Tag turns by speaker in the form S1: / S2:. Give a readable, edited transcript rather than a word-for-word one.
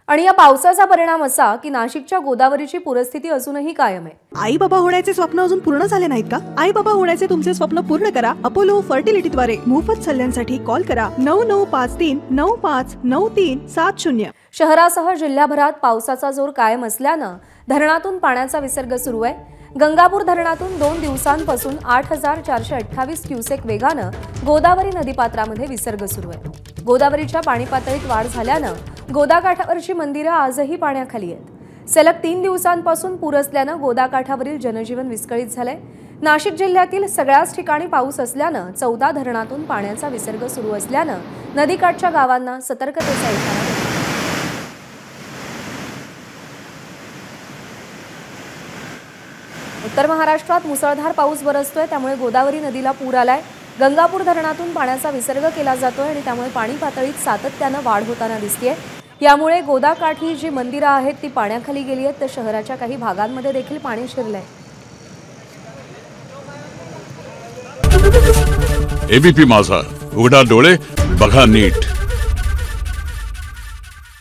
S1: आणि या पावसाचा परिणाम असा की नाशिकच्या गोदावरीची पूरस्थिती अजूनही कायम आहे।
S2: आई बाबा होण्याचे स्वप्न अजून पूर्ण झाले नाहीत का? आई बाबा होण्याचे तुमचे स्वप्न पूर्ण करा अपोलो फर्टिलिटीद्वारे। मोफत सल्ल्यांसाठी कॉल करा 9953959370।
S1: शहरासह जिल्ह्याभरात पावसाचा जोर कायम असल्याने धरणातून पाण्याचा विसर्ग सुरू आहे। गंगापूर धरणातून 2 दिवसांपासून 8428 क्युसेक वेगाने गोदावरी नदीपात्रामध्ये विसर्ग सुरू आहे। गोदावरीच्या पाणी पातळीत वाढ झाल्याने गोदाकाठावरची मंदिरे आजही पाण्याखाली आहेत। सलग 3 दिवसांपासून पूर असल्याने गोदाकाठावरील जनजीवन विस्कळीत झालंय। नाशिक जिल्ह्यातील सगळ्याच ठिकाणी पाऊस असल्याने 14 धरणातून पाण्याचा विसर्ग सुरू असल्याने नदीकाठच्या गावांना सतर्कतेचा इशारा दिला। उत्तर महाराष्ट्रात मुसळधार पाऊस बरसतोय, त्यामुळे गोदावरी नदीला पूर आलाय। गंगापूर धरणातून पाण्याचा विसर्ग केला जातोय आणि त्यामुळे पाणी पातळीत सातत्याने वाढ होताना दिसतेय। यामुळे गोदाकाठी जी मंदिरं आहेत ती पाण्याखाली गेली आहेत, तर शहराच्या काही भागांमध्ये देखील पाणी शिरलंय।
S3: एबीपी माझा, उघडा डोळे बघा नीट।